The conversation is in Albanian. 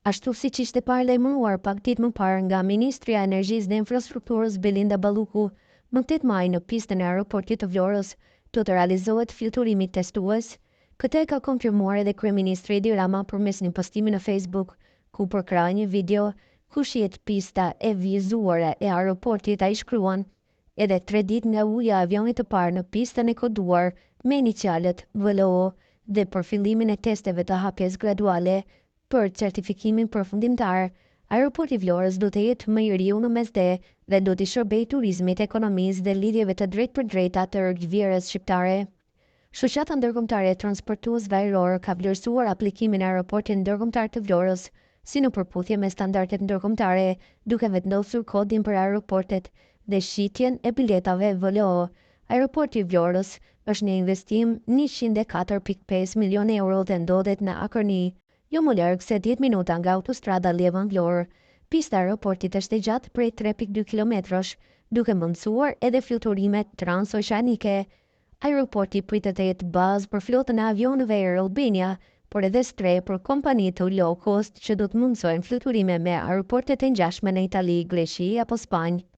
Ashtu siç ishte paralajmëruar pak ditë më parë nga Ministria e Energjisë dhe Infrastrukturës Belinda Balluku, më 8 maj në pistën e aeroportit të Vlorës do të realizohet fluturimi testues. Këtë e ka konfirmuar edhe kryeministri Edi Rama përmes një postimi në Facebook, ku përkrahej një video ku shihet pista e vizuare e aeroportit. Ai shkruan: edhe 3 ditë nga uja e avionit të parë në pistën e koduar me inicialet VLO dhe për fillimin e testeve të hapjes graduale për certifikimin përfundimtar, aeroporti Vlorës do të jetë më i riu në mesdhe dhe do të shërbejë turizmit, ekonomisë dhe lidhjeve të drejtpërdrejta të rrugëvjerës shqiptare. Shoqata Ndërkombëtare e Transportuesve Ajror ka vlerësuar aplikimin e aeroportit ndërkombëtar të Vlorës si në përputhje me standardet ndërkombëtare, duke vendosur kodin për aeroportet dhe shitjen e biletave VLO. Aeroporti i Vlorës është një investim 104.5 milion euro dhe ndodhet në Akorni, jo më larg se 10 minuta nga autostrada Levan-Vlorë. Pista e aeroportit është e gjatë prej 3.2 kilometrash, duke mundësuar edhe fluturime transoceanike. Aeroporti pritet të jetë bazë për flotën e avionëve Air Albania, por edhe stre për kompanitë të low cost që do të mundsojnë fluturime me aeroportet e ngjashme në Itali, Greqi apo Spanjë.